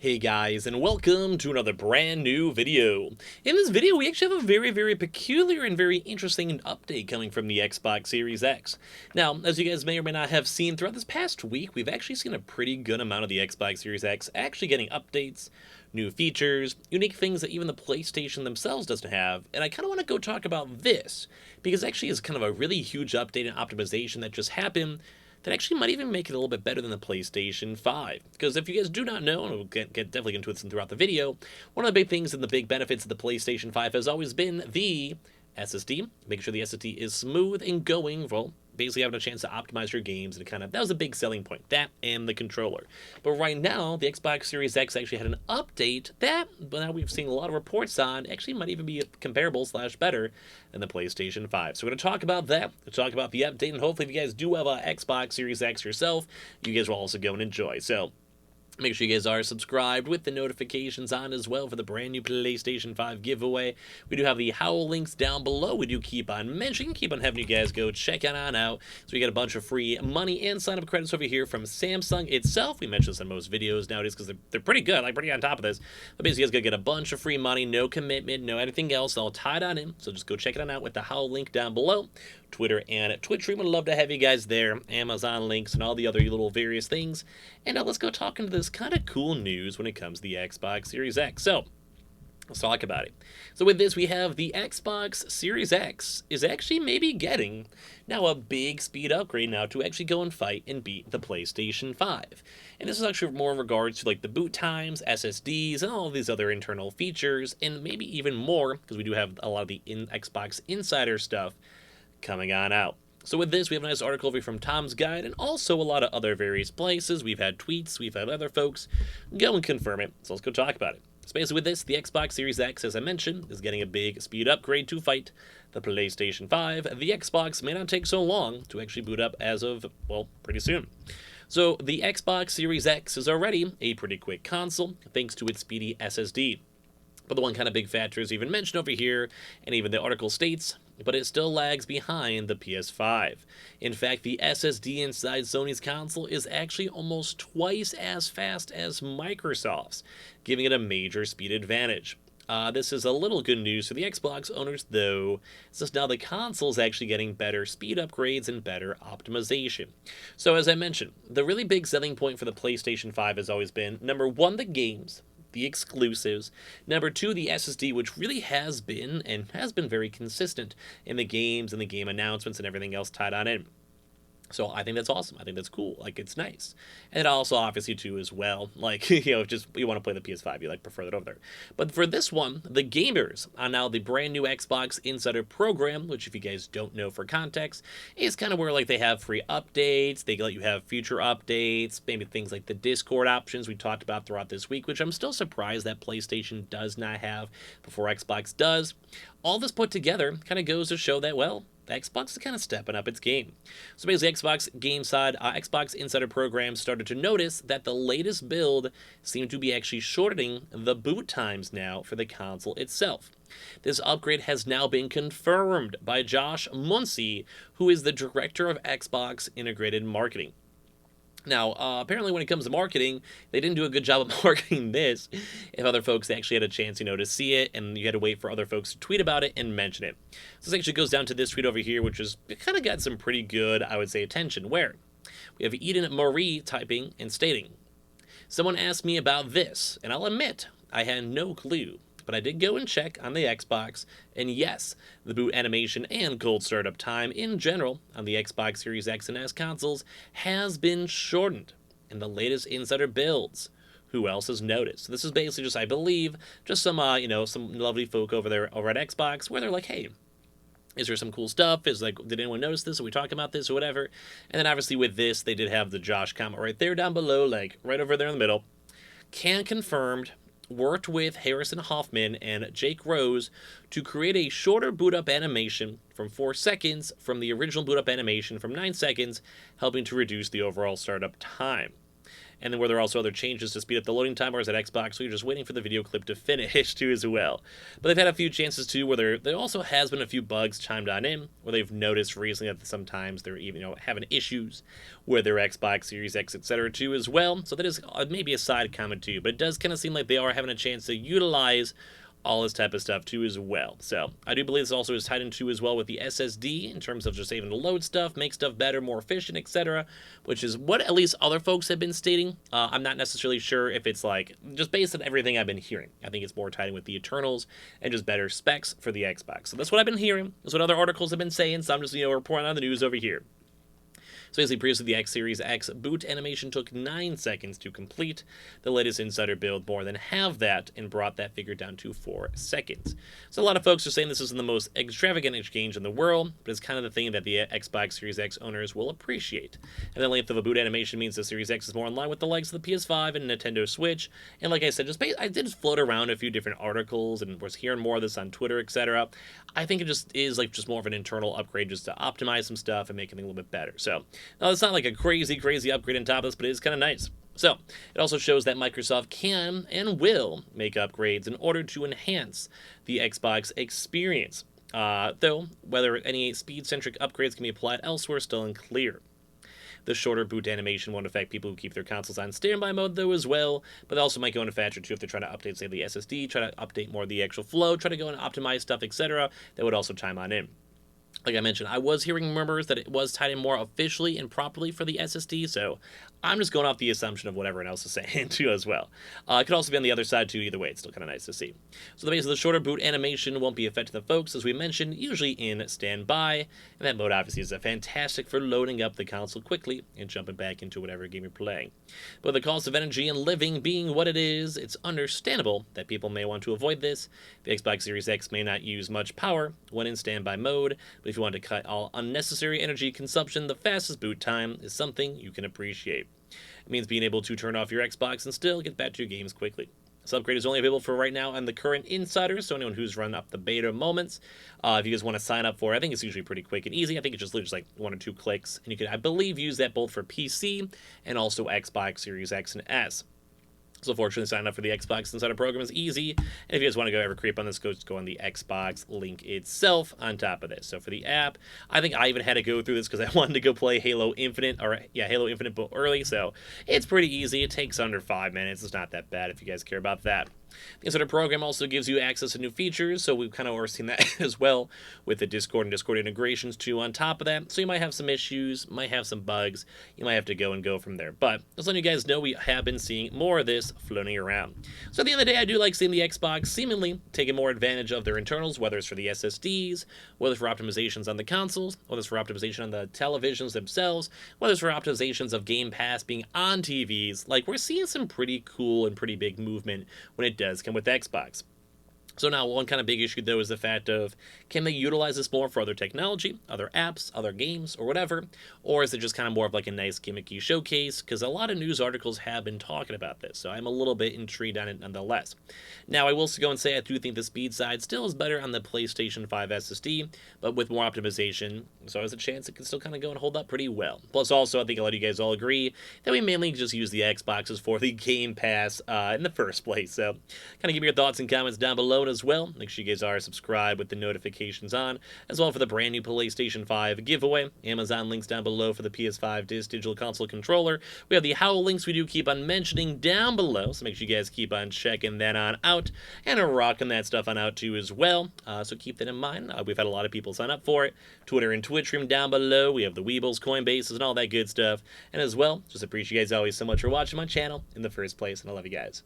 Hey guys, and welcome to another brand new video. In this video, we actually have a very peculiar and very interesting update coming from the Xbox Series X. Now, as you guys may or may not have seen throughout this past week, we've actually seen a pretty good amount of the Xbox Series X actually getting updates, new features, unique things that even the PlayStation themselves doesn't have, and I kind of want to go talk about this, because actually it's kind of a really huge update and optimization that just happened that actually might even make it a little bit better than the PlayStation 5. Because if you guys do not know, and we'll definitely get into it throughout the video, one of the big things and the big benefits of the PlayStation 5 has always been the SSD, making sure the SSD is smooth and going, well, basically having a chance to optimize your games, and that was a big selling point, that and the controller. But right now, the Xbox Series X actually had an update that, but now we've seen a lot of reports on, actually might even be comparable / better than the PlayStation 5. So we're going to talk about that, we'll talk about the update, and hopefully if you guys do have a Xbox Series X yourself, you guys will also go and enjoy. So make sure you guys are subscribed with the notifications on as well for the brand new PlayStation 5 giveaway. We do have the Howl links down below. We do keep on mentioning, keep on having you guys go check it on out. So we got a bunch of free money and sign-up credits over here from Samsung itself. We mention this in most videos nowadays because they're pretty good, like pretty on top of this. But basically, you guys going to get a bunch of free money, no commitment, no anything else, all tied on in. So just go check it out with the Howl link down below. Twitter and Twitch stream. Would love to have you guys there. Amazon links and all the other little various things. And now let's go talk into this kind of cool news when it comes to the Xbox Series X. So let's talk about it. So with this, we have the Xbox Series X is actually maybe getting now a big speed upgrade now to actually go and fight and beat the PlayStation 5. And this is actually more in regards to like the boot times, SSDs, and all of these other internal features, and maybe even more because we do have a lot of the Xbox Insider stuff coming on out. So with this, we have a nice article over from Tom's Guide and also a lot of other various places. We've had tweets, we've had other folks go and confirm it. So let's go talk about it. So basically with this, the Xbox Series X, as I mentioned, is getting a big speed upgrade to fight the PlayStation 5. The Xbox may not take so long to actually boot up as of, well, pretty soon. So the Xbox Series X is already a pretty quick console thanks to its speedy SSD. But the one kind of big factor is even mentioned over here, and even the article states, but it still lags behind the PS5. In fact, the SSD inside Sony's console is actually almost twice as fast as Microsoft's, giving it a major speed advantage. This is a little good news for the Xbox owners, though, since now the console is actually getting better speed upgrades and better optimization. So as I mentioned, the really big selling point for the PlayStation 5 has always been, number one, the games, the exclusives. Number two, the SSD, which really has been very consistent in the games and the game announcements and everything else tied on in. So I think that's awesome. I think that's cool. Like, it's nice. And also, obviously, too, as well, like, just you want to play the PS5, you prefer that over there. But for this one, the gamers on now the brand new Xbox Insider program, which if you guys don't know for context, is kind of where, like, they have free updates, they let you have future updates, maybe things like the Discord options we talked about throughout this week, which I'm still surprised that PlayStation does not have before Xbox does. All this put together kind of goes to show that, well, the Xbox is kind of stepping up its game. So basically, Xbox Insider Program started to notice that the latest build seemed to be actually shortening the boot times now for the console itself. This upgrade has now been confirmed by Josh Muncy, who is the director of Xbox Integrated Marketing. Now, apparently when it comes to marketing, they didn't do a good job of marketing this if other folks actually had a chance, to see it, and you had to wait for other folks to tweet about it and mention it. So this actually goes down to this tweet over here, which is kind of got some pretty good, I would say, attention, where we have Eden Marie typing and stating, "Someone asked me about this, and I'll admit, I had no clue. But I did go and check on the Xbox, and yes, the boot animation and cold startup time in general on the Xbox Series X and S consoles has been shortened in the latest insider builds. Who else has noticed?" So this is basically just, I believe, just some, some lovely folk over there over at Xbox where they're like, hey, is there some cool stuff? Is like, did anyone notice this? Are we talking about this or whatever? And then obviously with this, they did have the Josh comment right there down below, like right over there in the middle. Can confirmed. Worked with Harrison Hoffman and Jake Rose to create a shorter boot up animation from 4 seconds from the original boot up animation from 9 seconds, helping to reduce the overall startup time. And then were there also other changes to speed up the loading time, or is that Xbox, so you're just waiting for the video clip to finish too as well? But they've had a few chances too where there also has been a few bugs chimed on in, where they've noticed recently that sometimes they're even having issues with their Xbox Series X, etc. too as well. So that is maybe a side comment too, but it does kind of seem like they are having a chance to utilize all this type of stuff too as well. So I do believe this also is tied into as well with the SSD in terms of just able to load stuff, make stuff better, more efficient, etc., which is what at least other folks have been stating. I'm not necessarily sure if it's like just based on everything I've been hearing. I think it's more tied in with the Eternals and just better specs for the Xbox. So that's what I've been hearing. That's what other articles have been saying. So I'm just reporting on the news over here. So basically, previously the X Series X boot animation took 9 seconds to complete. The latest insider build more than halved that and brought that figure down to 4 seconds. So a lot of folks are saying this isn't the most extravagant exchange in the world, but it's kind of the thing that the Xbox Series X owners will appreciate. And the length of a boot animation means the Series X is more in line with the likes of the PS5 and Nintendo Switch. And like I said, I did float around a few different articles and was hearing more of this on Twitter, etc. I think it just is just more of an internal upgrade just to optimize some stuff and make it a little bit better. So now, it's not like a crazy upgrade on top of this, but it is kind of nice. So, it also shows that Microsoft can and will make upgrades in order to enhance the Xbox experience. Though, whether any speed-centric upgrades can be applied elsewhere is still unclear. The shorter boot animation won't affect people who keep their consoles on standby mode, though, as well, but it also might go into factor, too, if they're trying to update, say, the SSD, try to update more of the actual flow, try to go and optimize stuff, etc. That would also chime on in. Like I mentioned, I was hearing rumors that it was tied in more officially and properly for the SSD, so I'm just going off the assumption of what everyone else is saying, too, as well. It could also be on the other side, too, either way. It's still kind of nice to see. So the base of the shorter boot animation won't be affecting the folks, as we mentioned, usually in standby, and that mode obviously is fantastic for loading up the console quickly and jumping back into whatever game you're playing. But with the cost of energy and living being what it is, it's understandable that people may want to avoid this. The Xbox Series X may not use much power when in standby mode, but if you want to cut all unnecessary energy consumption, the fastest boot time is something you can appreciate. It means being able to turn off your Xbox and still get back to your games quickly. This upgrade is only available for right now on the current insiders, so anyone who's run up the beta moments, if you guys want to sign up for it, I think it's usually pretty quick and easy. I think it's just literally like 1 or 2 clicks, and you can, I believe, use that both for PC and also Xbox Series X and S. So fortunately, signing up for the Xbox Insider program is easy. And if you guys want to go ever creep on this, just go on the Xbox link itself on top of this. So for the app, I think I even had to go through this because I wanted to go play Halo Infinite, Halo Infinite early. So it's pretty easy. It takes under 5 minutes. It's not that bad if you guys care about that. The Insider program also gives you access to new features, so we've kind of already seen that as well with the Discord and Discord integrations too on top of that. So you might have some issues, might have some bugs, you might have to go from there. But just letting you guys know, we have been seeing more of this floating around. So at the end of the day, I do like seeing the Xbox seemingly taking more advantage of their internals, whether it's for the SSDs, whether it's for optimizations on the consoles, whether it's for optimization on the televisions themselves, whether it's for optimizations of Game Pass being on TVs. Like, we're seeing some pretty cool and pretty big movement when it does come with Xbox. So now one kind of big issue, though, is the fact of, can they utilize this more for other technology, other apps, other games, or whatever? Or is it just kind of more of like a nice gimmicky showcase? Because a lot of news articles have been talking about this, so I'm a little bit intrigued on it nonetheless. Now, I will go and say I do think the speed side still is better on the PlayStation 5 SSD, but with more optimization, so there's a chance it can still kind of go and hold up pretty well. Plus, also, I think a lot of you guys all agree that we mainly just use the Xboxes for the Game Pass in the first place. So, kind of give me your thoughts and comments down below as well. Make sure you guys are subscribed with the notifications on, as well for the brand new PlayStation 5 giveaway. Amazon links down below for the PS5 Digital Console Controller. We have the Howl links we do keep on mentioning down below, so make sure you guys keep on checking that on out, and rocking that stuff on out too as well. So keep that in mind. We've had a lot of people sign up for it. Twitter and Twitch stream down below. We have the Weebles, Coinbases, and all that good stuff. And as well, just appreciate you guys always so much for watching my channel in the first place, and I love you guys.